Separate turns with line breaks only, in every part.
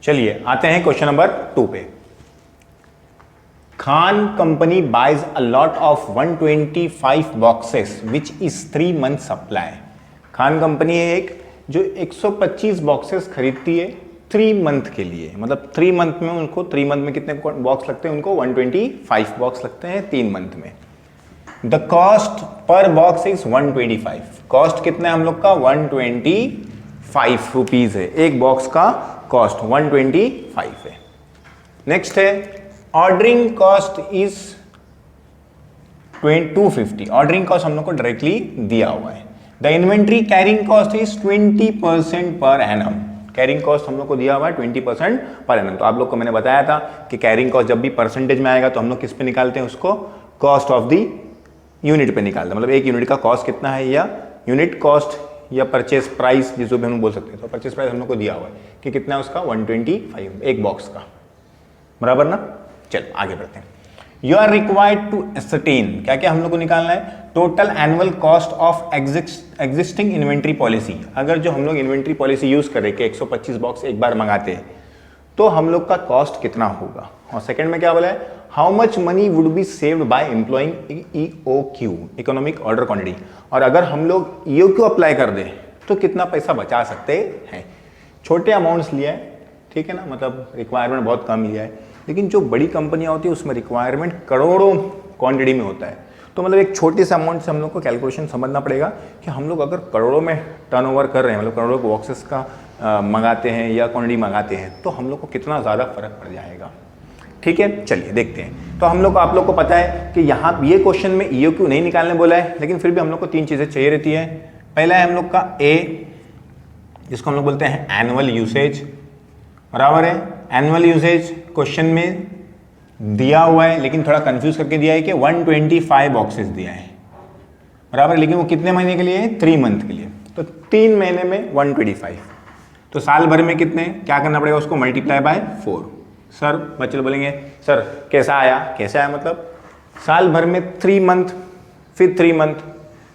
चलिए आते हैं क्वेश्चन नंबर 2 पे। Khan company buys a lot of 125 boxes which is 3 month supply. Khan company है एक जो 125 बॉक्सेस खरीदती है 3 मंथ के लिए, मतलब 3 मंथ में उनको 3 मंथ में कितने बॉक्स लगते हैं, उनको 125 बॉक्स लगते हैं 3 मंथ में। The cost per box is 125। Cost कितना है हम लोग का 125 रुपीज है, एक बॉक्स का कॉस्ट 125 है। नेक्स्ट है ordering cost is 250। Ordering cost हम लोग को डायरेक्टली दिया हुआ है। The inventory carrying cost is 20% per annum. Carrying cost हम लोग को दिया हुआ है 20% पर एनम। तो आप लोग को मैंने बताया था कि कैरिंग कॉस्ट जब भी परसेंटेज में आएगा तो हम लोग किस पे निकालते हैं, उसको कॉस्ट ऑफ द यूनिट पे निकालते हैं। मतलब एक यूनिट का कॉस्ट कितना है या यूनिट कॉस्ट या परचेस प्राइस जिसको भी हम बोल सकते हैं। तो परचेस प्राइस हम लोग को दिया हुआ है कि कितना है उसका 125 एक बॉक्स का, बराबर ना। चलो आगे बढ़ते हैं। You are required to ascertain, क्या क्या हम लोग को निकालना है, total annual cost of existing inventory policy. अगर जो हम लोग इन्वेंट्री पॉलिसी यूज कर रहे हैं कि 125 बॉक्स एक बार मंगाते हैं तो हम लोग का कॉस्ट कितना होगा। और सेकंड में क्या बोला है, how much money would be saved by employing EOQ, economic order quantity. और अगर हम लोग EOQ अप्लाई कर दें तो कितना पैसा बचा सकते हैं। छोटे अमाउंट्स लिया है, ठीक है ना, मतलब रिक्वायरमेंट बहुत कम लिया है, लेकिन जो बड़ी कंपनियां होती है उसमें रिक्वायरमेंट करोड़ों क्वांटिटी में होता है। तो मतलब एक छोटे से अमाउंट से हम लोग को कैलकुलेशन समझना पड़ेगा कि हम लोग अगर करोड़ों में टर्नओवर कर रहे हैं, मतलब करोड़ों बॉक्सेस का मंगाते हैं या क्वांटिटी मंगाते हैं, तो हम लोग को कितना ज़्यादा फर्क पड़ जाएगा। ठीक है, चलिए देखते हैं। तो हम लोग को, आप लोग को पता है कि यहाँ ये क्वेश्चन में EOQ नहीं निकालने बोला है, लेकिन फिर भी हम लोग को 3 चीज़ें चाहिए रहती है। पहला है हम लोग का A, जिसको हम लोग बोलते हैं एनुअल यूसेज, बराबर है। एनुअल यूसेज क्वेश्चन में दिया हुआ है, लेकिन थोड़ा कंफ्यूज करके दिया है कि 125 बॉक्सेस दिया है, बराबर, लेकिन वो कितने महीने के लिए है, 3 मंथ के लिए। तो 3 महीने में 125, तो साल भर में कितने, क्या करना पड़ेगा, उसको मल्टीप्लाई बाय 4। सर बच्चे बोलेंगे सर कैसा आया, कैसे आया, मतलब साल भर में 3 मंथ, फिर 3 मंथ,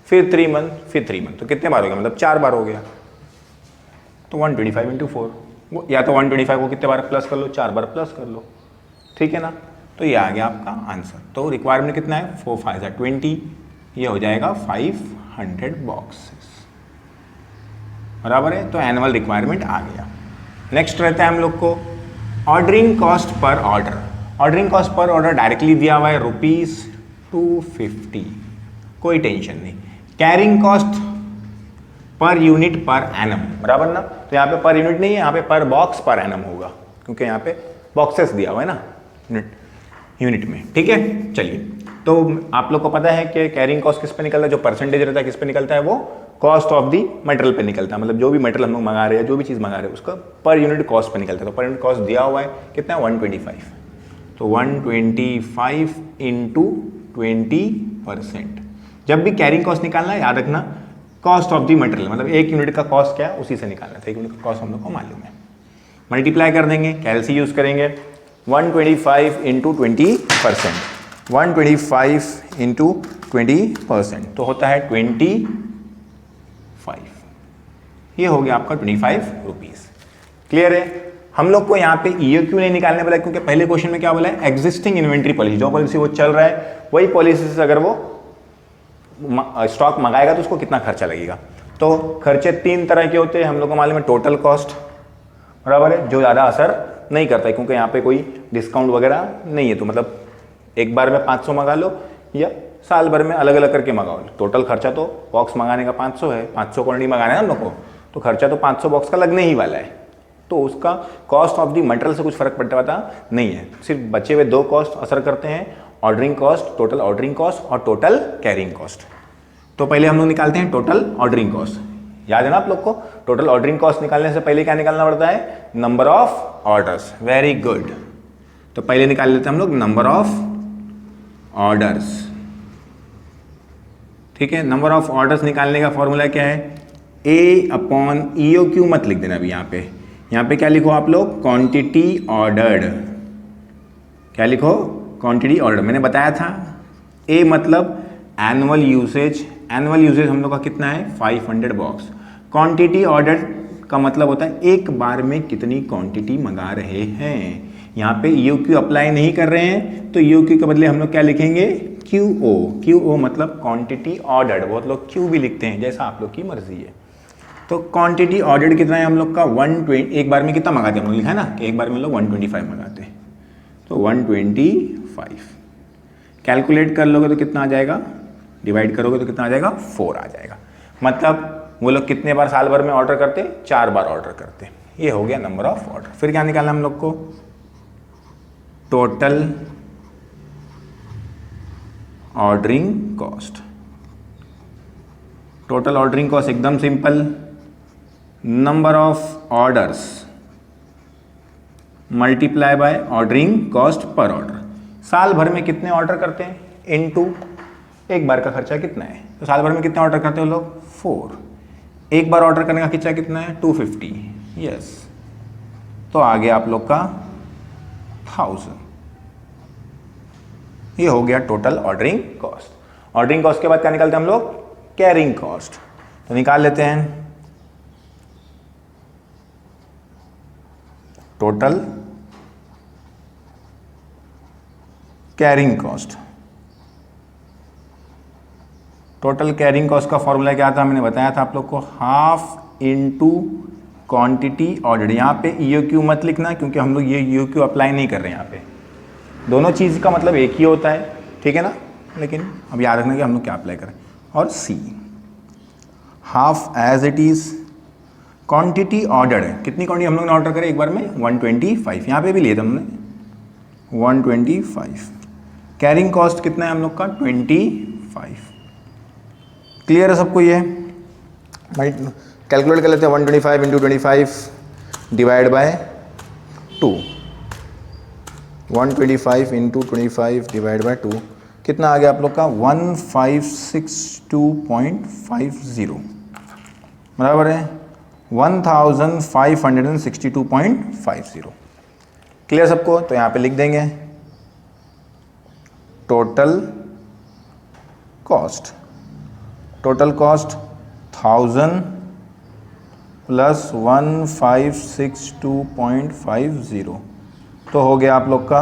फिर 3 मंथ, फिर 3 मंथ, तो कितने बार हो गया, मतलब 4 बार हो गया। तो 125 इंटू 4, वो या तो 125 को कितने बार प्लस कर लो, 4 बार प्लस कर लो, ठीक है ना। तो ये आ गया आपका आंसर। तो रिक्वायरमेंट कितना है, 4 5 20, ये हो जाएगा 500 बॉक्सेस, बराबर है। तो एनुअल रिक्वायरमेंट आ गया। नेक्स्ट रहता है हम लोग को ordering cost per order. Ordering cost per order directly दिया हुआ है ₹250, कोई टेंशन नहीं। Carrying cost per unit per annum, बराबर ना। तो यहाँ पे पर यूनिट नहीं है, यहाँ पे पर बॉक्स पर एनम होगा, क्योंकि यहाँ पे बॉक्सेस दिया हुआ है ना यूनिट में, ठीक है। चलिए, तो आप लोग को पता है कि कैरिंग कॉस्ट किस पे निकलता है, जो परसेंटेज रहता है किस पे निकलता है, वो कॉस्ट ऑफ दी मटेरियल पे निकलता है। मतलब जो भी मटेरियल हम लोग मंगा रहे हैं, जो भी चीज़ मंगा रहे हैं, उसका पर यूनिट कॉस्ट पे निकलता है। तो पर यूनिट कॉस्ट दिया हुआ है कितना है, 125। तो 125 इंटू 20%। जब भी कैरिंग कॉस्ट निकालना है, याद रखना कॉस्ट ऑफ दी मटेरियल, मतलब एक यूनिट का कॉस्ट क्या है उसी से निकालना था। एक यूनिट का कॉस्ट हम लोग को मालूम है, मल्टीप्लाई कर देंगे, कैलसी यूज करेंगे। 125 इंटू 20%, 125 इंटू 20%, तो होता है 25। ये हो गया आपका 25 रुपीज। क्लियर है। हम लोग को यहाँ पे EOQ नहीं निकालने वाला है, क्योंकि पहले क्वेश्चन में क्या बोला है, एग्जिस्टिंग इन्वेंट्री पॉलिसी, जो पॉलिसी वो चल रहा है वही पॉलिसी से अगर वो स्टॉक मंगाएगा तो उसको कितना खर्चा लगेगा। तो खर्चे 3 तरह के होते हैं, हम लोग को मालूम है। टोटल कॉस्ट, बराबर है, जो ज़्यादा असर नहीं करता है क्योंकि यहाँ पे कोई डिस्काउंट वगैरह नहीं है। तो मतलब एक बार में 500 मंगा लो या साल भर में अलग अलग करके मंगाओ। टोटल खर्चा तो बॉक्स मंगाने का 500 है, 500 क्वांटिटी मंगाना है हम लोग को, तो खर्चा तो 500 बॉक्स का लगने ही वाला है। तो उसका कॉस्ट ऑफ दी मटेरियल से कुछ फर्क पड़ता नहीं है। सिर्फ बचे हुए 2 कॉस्ट असर करते हैं, ordering cost, total ordering cost और टोटल कैरिंग कॉस्ट। तो पहले हम लोग निकालते हैं टोटल ऑर्डरिंग कॉस्ट। याद है ना आप लोग को, टोटल ऑर्डरिंग कॉस्ट निकालने से पहले क्या निकालना पड़ता है, number of orders. Very good. तो पहले निकाल लेते हैं हम लोग नंबर ऑफ ऑर्डर्स, ठीक है। नंबर ऑफ ऑर्डर्स निकालने का फॉर्मूला क्या है, A/EOQ मत लिख देना अभी। यहाँ पे क्या लिखो आप लोग, क्वांटिटी ऑर्डर्ड। क्या लिखो, क्वांटिटी ऑर्डर। मैंने बताया था A मतलब एनुअल यूसेज। एनुअल यूसेज हम लोग का कितना है, 500 बॉक्स। क्वांटिटी ऑर्डर का मतलब होता है एक बार में कितनी क्वांटिटी मंगा रहे हैं। यहाँ पे EOQ अप्लाई नहीं कर रहे हैं तो EOQ के बदले हम लोग क्या लिखेंगे, QO। QO मतलब क्वांटिटी ऑर्डर्ड, बहुत लोग Q भी लिखते हैं, जैसा आप लोग की मर्जी है। तो क्वांटिटी ऑर्डर्ड कितना है हम लोग का 120, एक बार में कितना मंगाते हैं हम लोग, लिखा है ना कि एक बार में लोग 125 मंगाते हैं, तो 125 कैलकुलेट कर लोगे तो कितना आ जाएगा, डिवाइड करोगे तो कितना आ जाएगा, 4 आ जाएगा। मतलब वो लोग कितने बार साल भर में ऑर्डर करते, 4 बार ऑर्डर करते। ये हो गया नंबर ऑफ ऑर्डर। फिर क्या निकालना हम लोग को, total ordering cost. Total ordering cost एकदम simple, number of orders multiply by ordering cost per order. साल भर में कितने ऑर्डर करते हैं इनटू एक बार का खर्चा कितना है, तो साल भर में कितने ऑर्डर करते हो लोग, 4। एक बार ऑर्डर करने का खर्चा कितना है, 250, यस। तो आ गया आप लोग का 1000। ये हो गया total ordering cost. Ordering cost के बाद क्या निकालते हैं हम लोग, कैरिंग कॉस्ट। तो निकाल लेते हैं total carrying cost. Total carrying cost का फॉर्मूला क्या था, मैंने बताया था आप लोग को, हाफ इनटू क्वांटिटी ऑर्डर्ड। यहाँ पे EOQ मत लिखना क्योंकि हम लोग ये EOQ अप्लाई नहीं कर रहे हैं यहाँ पे, दोनों चीज़ का मतलब एक ही होता है, ठीक है ना। लेकिन अब याद रखना कि हम लोग क्या अप्लाई करें। और C half as it is quantity ordered है, कितनी क्वांटिटी हम लोग ने ऑर्डर करे एक बार में, 125। यहाँ पे भी लिए थे हमने 125। कैरिंग कॉस्ट कितना है हम लोग का, 25। क्लियर है सबको ये, कैलकुलेट कर लेते हैं, 125 into 25 divide by 2, 125 into 25 divide by 2 कितना आ गया आप लोग का, 1562.50 बराबर है 1562.50। क्लियर सबको, तो यहाँ पे लिख देंगे total cost. Total cost 1000 plus 1562.50, तो हो गया आप लोग का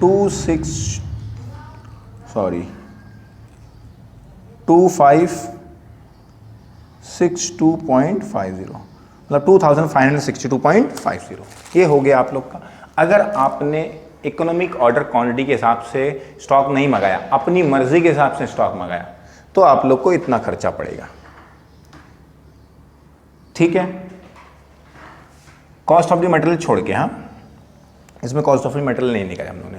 2562.50, मतलब 2562.50। ये हो गया आप लोग का। अगर आपने इकोनॉमिक ऑर्डर क्वांटिटी के हिसाब से स्टॉक नहीं मंगाया, अपनी मर्जी के हिसाब से स्टॉक मंगाया, तो आप लोग को इतना खर्चा पड़ेगा, ठीक है। कॉस्ट ऑफ द मटेरियल छोड़ के, हाँ इसमें कॉस्ट ऑफ द मटेरियल नहीं निकाला हम लोगों ने,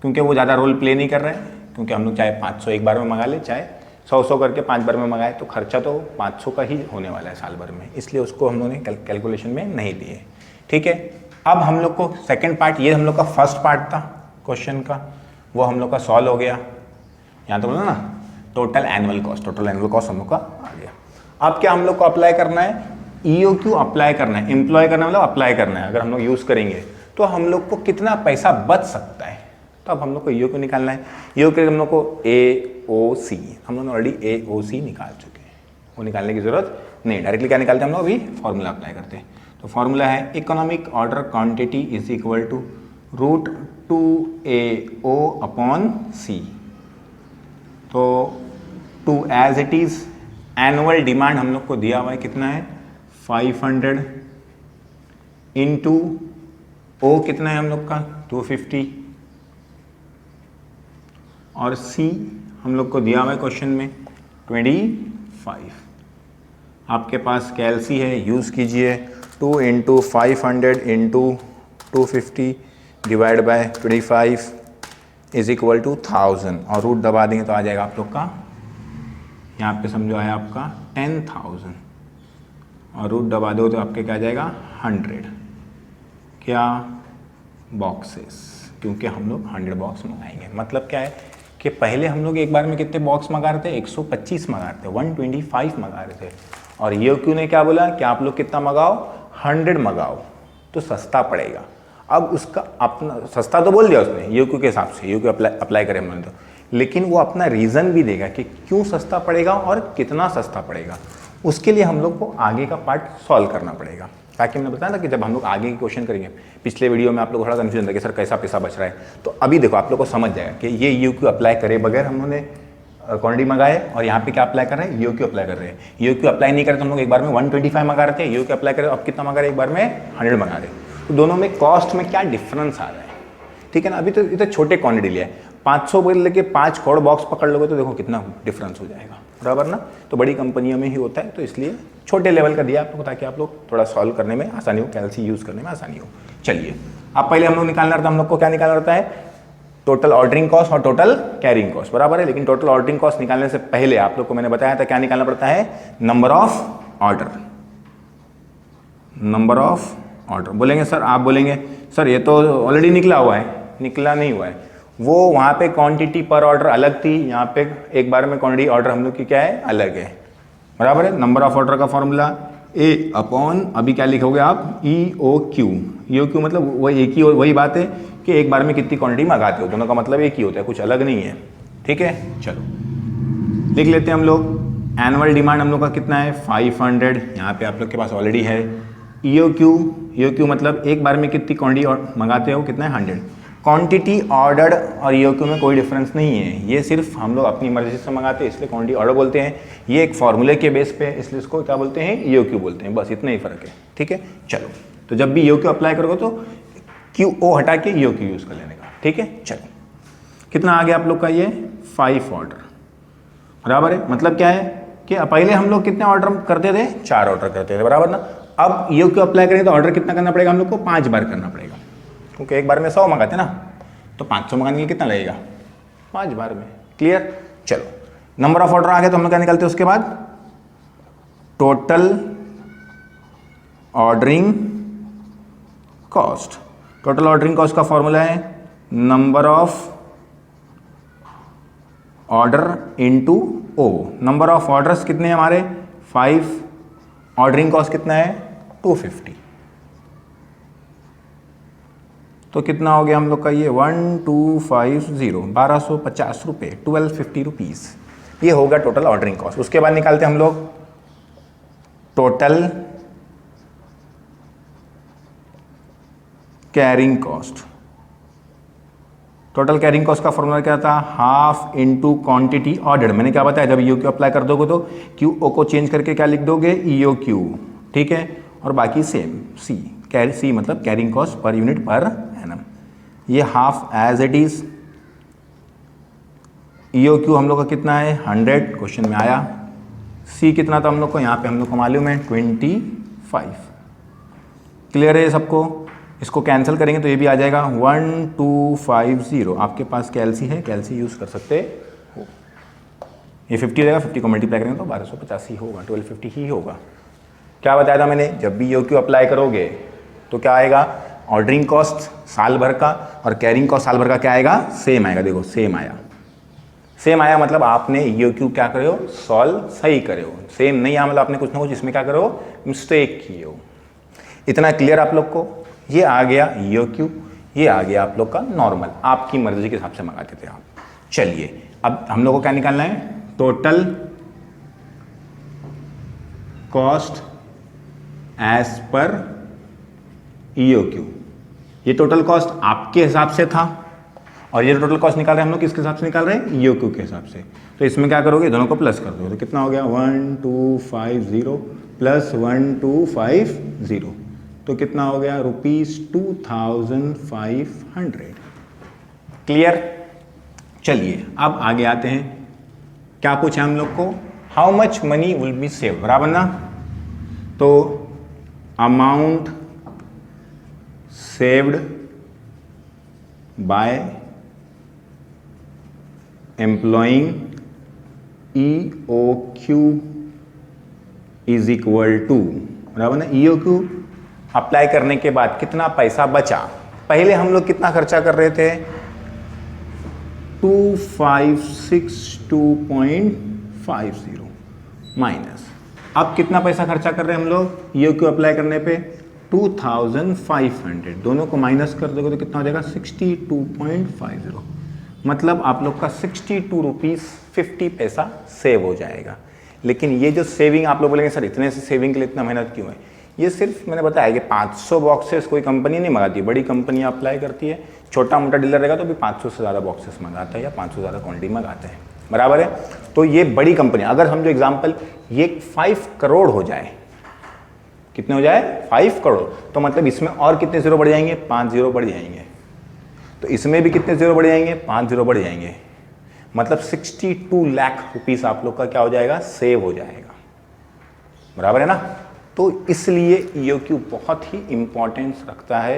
क्योंकि वो ज़्यादा रोल प्ले नहीं कर रहे हैं। क्योंकि हम लोग चाहे 500 एक बार में मंगा ले, चाहे 100 करके 5 बार में मंगाए, तो खर्चा तो 500 का ही होने वाला है साल भर में, इसलिए उसको हम लोगों ने कैलकुलेशन में नहीं दिए, ठीक है। अब हम लोग को सेकेंड पार्ट, ये हम लोग का फर्स्ट पार्ट था क्वेश्चन का, वो हम लोग का सॉल्व हो गया। यहाँ तो बोला ना total annual cost, total annual cost हम लोग का आ गया। अब क्या हम लोग को अप्लाई करना है, EOQ अप्लाई करना है, एम्प्लॉय करना मतलब अप्लाई करना है। अगर हम लोग यूज़ करेंगे तो हम लोग को कितना पैसा बच सकता है, तो अब हम लोग को EOQ निकालना है। EOQ हम लोग को AOC, हम लोग ऑलरेडी AOC निकाल चुके हैं, वो निकालने की जरूरत नहीं। डायरेक्टली क्या निकालते हैं हम लोग, अभी फॉर्मूला अप्लाई करते हैं। तो फॉर्मूला है economic order quantity is equal to √2AO upon C। तो 2 as it is, annual demand हम लोग को दिया हुआ है कितना है, 500 इंटू O कितना है हम लोग का, 250, और C हम लोग को दिया हुआ है क्वेश्चन में 25। आपके पास कैलसी है, यूज़ कीजिए। 2 into 500 into 250 divide by 25 is equal to 1000, और रूट दबा देंगे तो आ जाएगा आप लोग का, यहाँ पे समझो आया आपका 10,000, और रूट दबा दो तो आपके क्या आ जाएगा 100, क्या बॉक्सेस, क्योंकि हम लोग 100 बॉक्स मंगाएंगे। मतलब क्या है कि पहले हम लोग एक बार में कितने बॉक्स मंगा रहे थे, 125 मंगा रहे थे, 125 मंगा रहे थे, और EOQ ने क्या बोला कि आप लोग कितना मंगाओ, 100 मंगाओ तो सस्ता पड़ेगा। अब उसका अपना, सस्ता तो बोल दिया उसने EOQ के हिसाब से, EOQ अप्लाई करें हमने तो, लेकिन वो अपना रीज़न भी देगा कि क्यों सस्ता पड़ेगा और कितना सस्ता पड़ेगा। उसके लिए हम लोग को आगे का पार्ट सॉल्व करना पड़ेगा, ताकि हमने बताया ना कि जब हम लोग आगे के क्वेश्चन करेंगे, पिछले वीडियो में आप लोग थोड़ा कंफ्यूजन था कि सर कैसा पैसा बच रहा है, तो अभी देखो आप लोग को समझ जाएगा कि ये यूक्यू अप्लाई करे बगैर हमने क्वांटिटी मंगाए, और यहाँ पे क्या अप्लाई कर रहे हैं, यूक्यू अप्लाई कर रहे हैं। यूक्यू अप्लाई नहीं करे तो हम लोग एक बार में 125 मंगा रहे थे, यूक्यू अप्लाई करे अब कितना मंगा रहे, एक बार में 100 मंगा रहे। तो दोनों में कॉस्ट में क्या डिफरेंस आ रहा है, ठीक है ना। अभी तो इतने छोटे क्वांटिटी लिया है, 500 बोल लेके 5 करोड़ बॉक्स पकड़ लोगे तो देखो कितना डिफरेंस हो जाएगा, बराबर ना। तो बड़ी कंपनियों में ही होता है, तो इसलिए छोटे लेवल का दिया आप लोग ताकि आप लोग थोड़ा सॉल्व करने में आसानी हो, कैलसी यूज करने में आसानी हो। चलिए अब पहले हम लोग निकालना रहता है, हम लोग को क्या निकालना रहता है, टोटल ऑर्डरिंग कॉस्ट और टोटल कैरिंग कॉस्ट, बराबर है। लेकिन टोटल ऑर्डरिंग कॉस्ट निकालने से पहले आप लोग को मैंने बताया था क्या निकालना पड़ता है, number of order. Number of order बोलेंगे सर, आप बोलेंगे सर ये तो ऑलरेडी निकला हुआ है, निकला नहीं हुआ है, वो वहाँ पे क्वांटिटी पर ऑर्डर अलग थी, यहाँ पे एक बार में क्वांटिटी ऑर्डर हम लोग की क्या है, अलग है, बराबर है। नंबर ऑफ ऑर्डर का फॉर्मूला ए अपॉन, अभी क्या लिखोगे आप, ई ओ क्यू। ई ओ क्यू मतलब वही एक ही, वही बात है कि एक बार में कितनी क्वांटिटी मंगाते हो, दोनों का मतलब एक ही होता है, कुछ अलग नहीं है, ठीक है। चलो लिख लेते हैं हम लोग। एनुअल डिमांड हम लोग का कितना है, 500, यहाँ पे आप लोग के पास ऑलरेडी है। ई ओ क्यू मतलब एक बार में कितनी क्वांटिटी मंगाते हो, कितना है, 100। क्वांटिटी ऑर्डर्ड और ई ओ क्यू में कोई डिफरेंस नहीं है, ये सिर्फ हम लोग अपनी मर्जी से मंगाते हैं इसलिए क्वांटिटी ऑर्डर बोलते हैं। ये एक फॉर्मूले के बेस पे इसलिए इसको क्या बोलते हैं, ई ओ क्यू बोलते हैं, बस इतना ही फर्क है, ठीक है। चलो तो जब भी ई ओ क्यू अप्लाई करोगे तो क्यू ओ हटा के ई ओ क्यू यूज कर लेने का, ठीक है। चलो कितना आ गया आप लोग का, ये 5 ऑर्डर, बराबर है। मतलब क्या है कि पहले हम लोग कितने ऑर्डर करते थे, 4 ऑर्डर करते थे, बराबर ना। अब ई ओ क्यू अप्लाई करेंगे तो ऑर्डर कितना करना पड़ेगा हम लोग को, 5 बार करना पड़ेगा, क्योंकि एक बार में 100 मंगाते ना, तो 500 मंगाने के लिए कितना लगेगा, 5 बार में, क्लियर। चलो नंबर ऑफ ऑर्डर आ गया तो हम लोग क्या निकालते हैं उसके बाद, total ordering cost. Total ordering cost का फॉर्मूला है number of order into O. Number of orders कितने हैं हमारे, 5, ऑर्डरिंग कॉस्ट कितना है, 250। तो कितना हो गया हम लोग का ये 1250, 1250 रुपये, 1250 रुपीज़, ये होगा टोटल ऑर्डरिंग कॉस्ट। उसके बाद निकालते हैं हम लोग total carrying cost. Total carrying cost का फॉर्मूला क्या था, हाफ इंटू क्वांटिटी ऑर्डर। मैंने क्या बताया, जब ई ओ क्यू अप्लाई कर दोगे तो क्यू ओ को चेंज करके क्या लिख दोगे, ई ओ क्यू, ठीक है। और बाकी सेम सी, कैरी सी मतलब carrying cost per unit per annum, ये half as it is. E O Q हम लोग का कितना है, 100, क्वेश्चन में आया। सी कितना था हम लोग को, यहाँ पे हम लोग को मालूम है 25। क्लियर है सबको। इसको कैंसिल करेंगे तो ये भी आ जाएगा 1250। आपके पास कैलसी है, कैलसी यूज कर सकते हो। ये 50 हो जाएगा, 50 को मल्टीप्लाई करेंगे तो 1250 ही होगा, 1250 ही होगा। क्या बताया था मैंने, जब भी ई ओ क्यू अप्लाई करोगे तो क्या आएगा, ऑर्डरिंग कॉस्ट साल भर का और कैरिंग कॉस्ट साल भर का क्या आएगा, सेम आएगा। देखो सेम आया, सेम आया मतलब आपने ई ओ क्यू क्या करे हो, सॉल्व सही करे हो। सेम नहीं आया मतलब आपने कुछ ना कुछ इसमें क्या करो, मिस्टेक किए हो। इतना क्लियर आप लोग को। ये आ गया ई ओ क्यू, ये आ गया आप लोग का नॉर्मल, आपकी मर्जी के हिसाब से मंगाते थे आप। चलिए अब हम लोग को क्या निकालना है, टोटल कॉस्ट एज पर ई ओ क्यू। ये टोटल कॉस्ट आपके हिसाब से था और ये टोटल कॉस्ट निकाल रहे हैं हम लोग किसके हिसाब से निकाल रहे हैं, ई ओ क्यू के हिसाब से। तो इसमें क्या करोगे, दोनों को प्लस कर दोगे तो कितना हो गया 1250 प्लस 1250, तो कितना हो गया ₹2500। क्लियर। चलिए अब आगे आते हैं, क्या पूछा हम लोग को, how much money will be save, बराबर ना। तो amount saved by employing E O Q is equal to, बराबर ना, ई ओ क्यू अप्लाई करने के बाद कितना पैसा बचा। पहले हम लोग कितना खर्चा कर रहे थे, 2562.50 माइनस, अब कितना पैसा खर्चा कर रहे हैं हम लोग ई ओ क्यू अप्लाई करने पे, 2500। दोनों को माइनस कर दोगे तो कितना हो जाएगा 62.50, मतलब आप लोग का 62 रुपीज़ 50 पैसा सेव हो जाएगा। लेकिन ये जो सेविंग आप लोग बोलेंगे सर इतने से सेविंग के लिए इतना मेहनत क्यों है, ये सिर्फ मैंने बताया कि 500 बॉक्सेस कोई कंपनी नहीं मंगाती, बड़ी कंपनी अप्लाई करती है, छोटा मोटा डीलर रहेगा तो भी 500 से ज़्यादा बॉक्सेस मंगाता है या 500 से ज़्यादा क्वांटिटी मंगाते हैं, बराबर है। तो ये बड़ी कंपनी, अगर हम जो एग्जाम्पल ये 5 करोड़ हो जाए, कितने हो जाए 5 करोड़, तो मतलब इसमें और कितने जीरो बढ़ जाएंगे, 5 जीरो बढ़ जाएंगे, तो इसमें भी कितने जीरो बढ़ जाएंगे, 5 जीरो बढ़ जाएंगे, मतलब 62 लाख रुपीस आप लोग का क्या हो जाएगा, सेव हो जाएगा, बराबर है ना। तो इसलिए EOQ बहुत ही इंपॉर्टेंस रखता है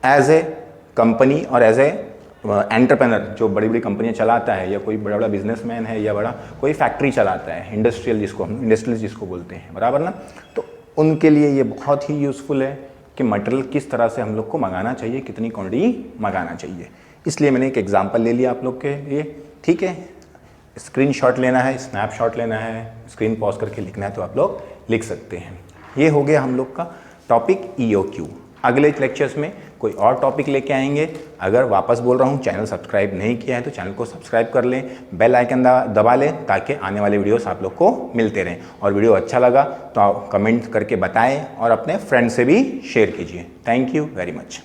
एज ए कंपनी और एज ए एंटरप्रेनर जो बड़ी बड़ी कंपनियां चलाता है, या कोई बड़ा बड़ा बिजनेसमैन है, या बड़ा कोई फैक्ट्री चलाता है, इंडस्ट्रियल जिसको बोलते हैं, बराबर ना। तो उनके लिए ये बहुत ही यूज़फुल है कि मटेरियल किस तरह से हम लोग को मंगाना चाहिए, कितनी क्वांटिटी मंगाना चाहिए। इसलिए मैंने एक एग्जांपल ले लिया आप लोग के लिए, ठीक है। स्क्रीनशॉट लेना है, स्नैपशॉट लेना है, स्क्रीन पॉज करके लिखना है तो आप लोग लिख सकते हैं। ये हो गया हम लोग का टॉपिक EOQ। अगले लेक्चर्स में कोई और टॉपिक लेके आएंगे। अगर वापस बोल रहा हूँ, चैनल सब्सक्राइब नहीं किया है तो चैनल को सब्सक्राइब कर लें, बेल आइकन दबा लें ताकि आने वाले वीडियोस आप लोग को मिलते रहें। और वीडियो अच्छा लगा तो आप कमेंट करके बताएं और अपने फ्रेंड से भी शेयर कीजिए। Thank you very much.